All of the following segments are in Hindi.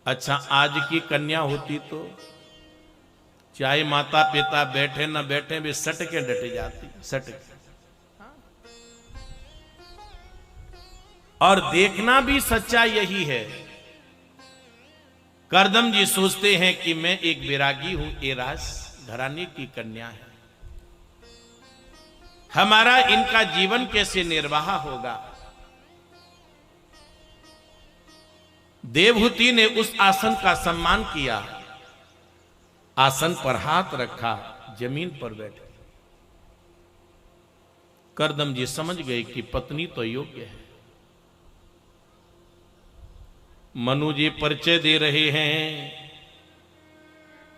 अच्छा, आज की कन्या होती तो चाहे माता पिता बैठे न बैठे वे सट के डटे जाती, सट के। और देखना भी सच्चा यही है। करदम जी सोचते हैं कि मैं एक बैरागी हूं, ये राज घराने की कन्या है, हमारा इनका जीवन कैसे निर्वाह होगा। देवहूति ने उस आसन का सम्मान किया, आसन पर हाथ रखा, जमीन पर बैठे। करदम जी समझ गए कि पत्नी तो योग्य है। मनु जी परिचय दे रहे हैं,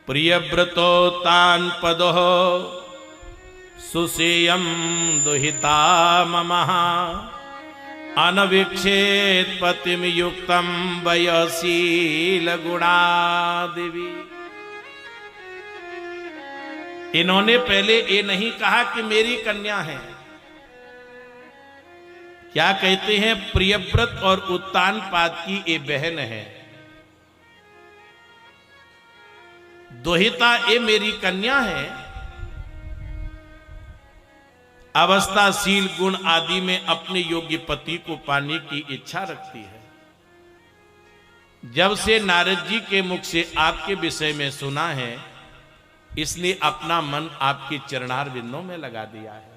प्रियव्रतो तान पदो सुसेयम दुहिता ममः अनवीक्षेत पतिम युक्तम वयशील गुणा देवी। इन्होंने पहले ये नहीं कहा कि मेरी कन्या है, क्या कहते हैं, प्रियव्रत और उत्तानपाद की ये बहन है, दुहिता ये मेरी कन्या है, अवस्थाशील गुण आदि में अपने योग्य पति को पाने की इच्छा रखती है। जब से नारद जी के मुख से आपके विषय में सुना है, इसलिए अपना मन आपके चरणार बिंदों में लगा दिया है।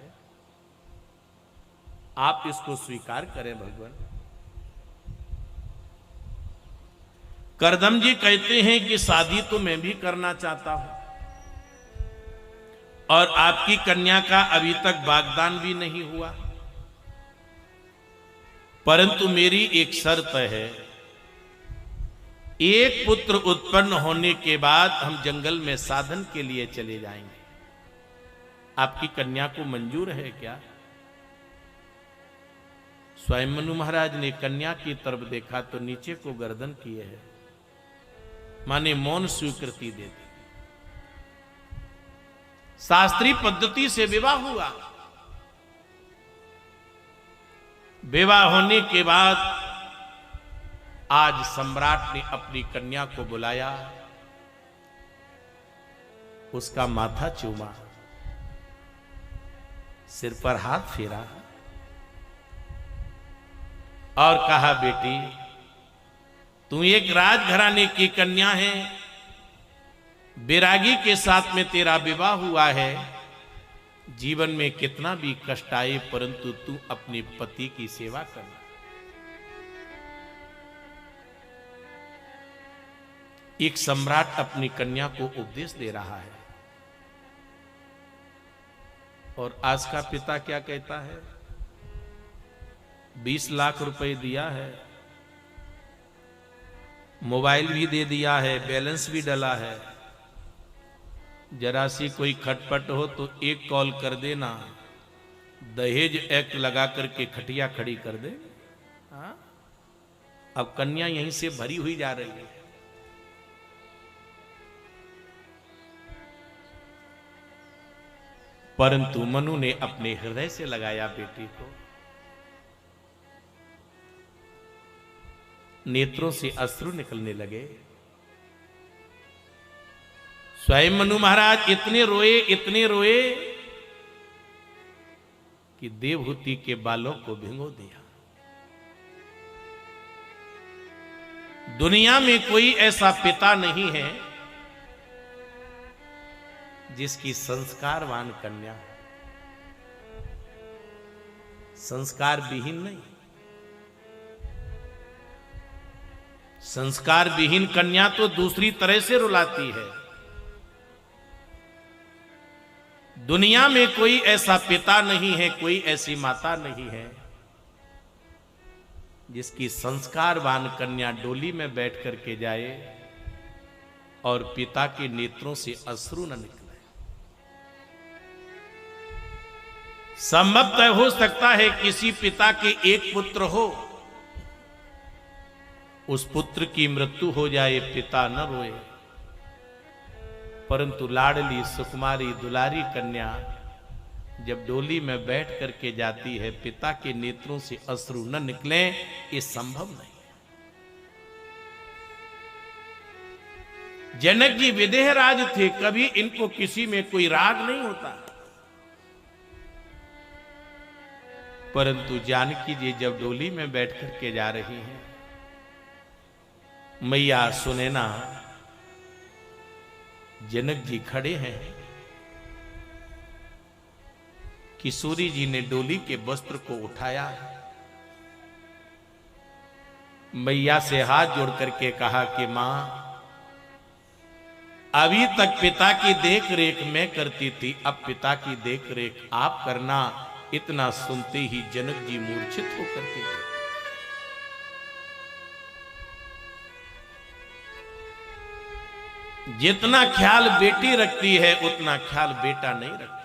आप इसको स्वीकार करें भगवान। करदम जी कहते हैं कि शादी तो मैं भी करना चाहता हूं, और आपकी कन्या का अभी तक वाग्दान भी नहीं हुआ, परंतु मेरी एक शर्त है, एक पुत्र उत्पन्न होने के बाद हम जंगल में साधन के लिए चले जाएंगे। आपकी कन्या को मंजूर है क्या? स्वयं मनु महाराज ने कन्या की तरफ देखा तो नीचे को गर्दन किए है, माने मौन स्वीकृति दे दी। शास्त्रीय पद्धति से विवाह हुआ। विवाह होने के बाद आज सम्राट ने अपनी कन्या को बुलाया, उसका माथा चूमा, सिर पर हाथ फेरा और कहा, बेटी तू एक राजघराने की कन्या है, बैरागी के साथ में तेरा विवाह हुआ है, जीवन में कितना भी कष्ट आए परंतु तू अपने पति की सेवा करना। एक सम्राट अपनी कन्या को उपदेश दे रहा है, और आज का पिता क्या कहता है, 20 लाख रुपए दिया है, मोबाइल भी दे दिया है, बैलेंस भी डला है, जरा सी कोई खटपट हो तो एक कॉल कर देना, दहेज एक्ट लगा करके खटिया खड़ी कर दे। हाँ? अब कन्या यहीं से भरी हुई जा रही है। परंतु मनु ने अपने हृदय से लगाया बेटी को, नेत्रों से अश्रु निकलने लगे। स्वयं मनु महाराज इतने रोए कि देवहूति के बालों को भिगो दिया। दुनिया में कोई ऐसा पिता नहीं है जिसकी संस्कारवान कन्या, संस्कार विहीन नहीं, संस्कार विहीन कन्या तो दूसरी तरह से रुलाती है। दुनिया में कोई ऐसा पिता नहीं है, कोई ऐसी माता नहीं है जिसकी संस्कारवान कन्या डोली में बैठ करके जाए और पिता के नेत्रों से अश्रु न निकले। संभवतः हो सकता है किसी पिता के एक पुत्र हो, उस पुत्र की मृत्यु हो जाए, पिता न रोए, परंतु लाडली सुकुमारी दुलारी कन्या जब डोली में बैठ करके जाती है, पिता के नेत्रों से अश्रु न निकले, ये संभव नहीं। जनक जी विदेह राज थे, कभी इनको किसी में कोई राग नहीं होता। परंतु जानकी जी जब डोली में बैठ करके जा रही हैं, मैया सुनैना जनक जी खड़े हैं, किशोरी जी ने डोली के वस्त्र को उठाया, मैया से हाथ जोड़ करके कहा कि मां, अभी तक पिता की देख रेख मैं करती थी, अब पिता की देख रेख आप करना। इतना सुनते ही जनक जी मूर्छित होकर के गए। जितना ख्याल बेटी रखती है उतना ख्याल बेटा नहीं रखता।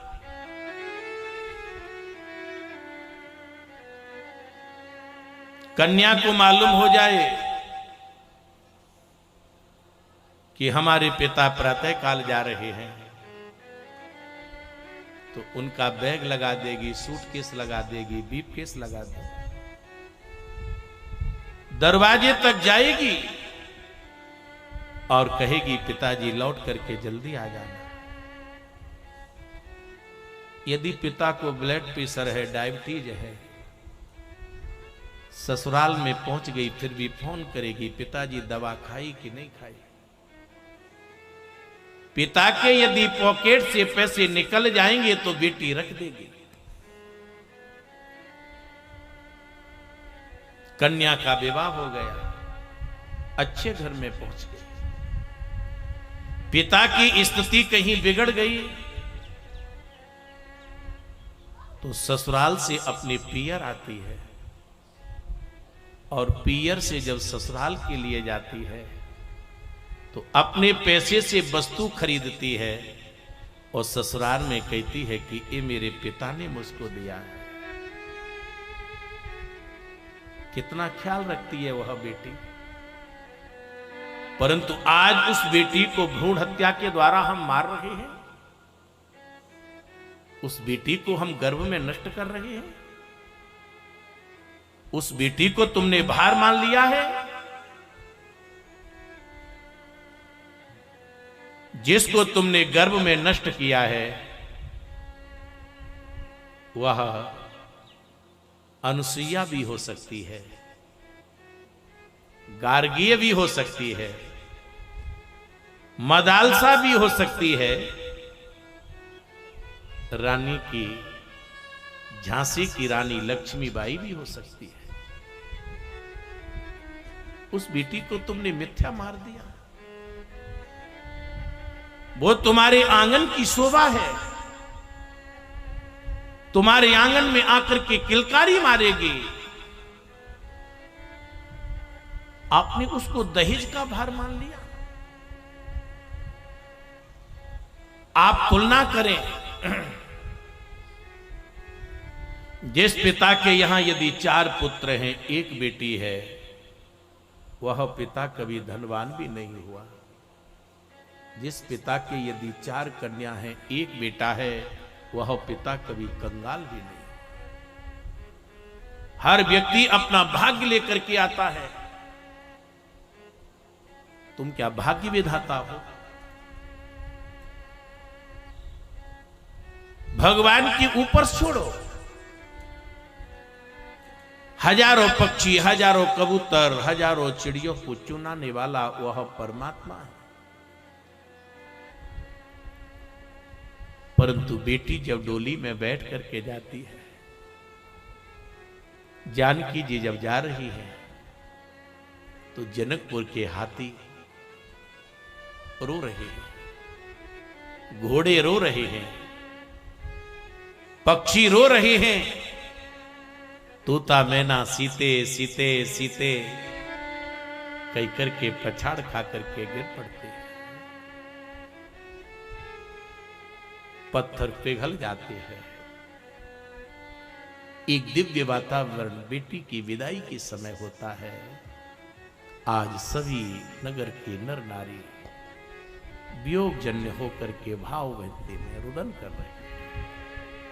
कन्या को मालूम हो जाए कि हमारे पिता प्रातः काल जा रहे हैं, तो उनका बैग लगा देगी, सूटकेस लगा देगी, ब्रीफकेस लगा देगी, दरवाजे तक जाएगी और कहेगी पिताजी लौट करके जल्दी आ जाना। यदि पिता को ब्लड प्रेशर है, डायबिटीज है, ससुराल में पहुंच गई फिर भी फोन करेगी, पिताजी दवा खाई कि नहीं खाई। पिता के यदि पॉकेट से पैसे निकल जाएंगे तो बेटी रख देगी। कन्या का विवाह हो गया, अच्छे घर में पहुंच गई, पिता की स्थिति कहीं बिगड़ गई तो ससुराल से अपने पियर आती है, और पियर से जब ससुराल के लिए जाती है तो अपने पैसे से वस्तु खरीदती है और ससुराल में कहती है कि ये मेरे पिता ने मुझको दिया है। कितना ख्याल रखती है वह बेटी। परंतु आज उस बेटी को भ्रूण हत्या के द्वारा हम मार रहे हैं, उस बेटी को हम गर्भ में नष्ट कर रहे हैं, उस बेटी को तुमने भार मान लिया है। जिसको तुमने गर्भ में नष्ट किया है वह अनुसुईया भी हो सकती है, गार्गीय भी हो सकती है, मदालसा भी हो सकती है, रानी की झांसी की रानी लक्ष्मीबाई भी हो सकती है। उस बेटी को तुमने मिथ्या मार दिया। वो तुम्हारे आंगन की शोभा है, तुम्हारे आंगन में आकर के किलकारी मारेगी। आपने उसको दहेज का भार मान लिया। आप तुलना करें, जिस पिता के यहां यदि 4 पुत्र हैं, 1 बेटी है, वह पिता कभी धनवान भी नहीं हुआ। जिस पिता के यदि 4 कन्या हैं, 1 बेटा है, वह पिता कभी कंगाल भी नहीं। हर व्यक्ति अपना भाग्य लेकर के आता है। तुम क्या भाग्य विधाता हो? भगवान के ऊपर छोड़ो। हजारों पक्षी, हजारों कबूतर, हजारों चिड़ियों को चुनाने वाला वह परमात्मा है। परंतु बेटी जब डोली में बैठ करके जाती है, जानकी जी जब जा रही है तो जनकपुर के हाथी रो रहे हैं, घोड़े रो रहे हैं, पक्षी रो रहे हैं, तोता मैना सीते सीते सीते कह करके पछाड़ खा करके गिर पड़ते हैं, पत्थर पिघल जाते हैं। एक दिव्य वातावरण बेटी की विदाई के समय होता है। आज सभी नगर के नर नारी वियोग जन्य होकर के भाव व्यक्ति में रुदन कर रहे हैं।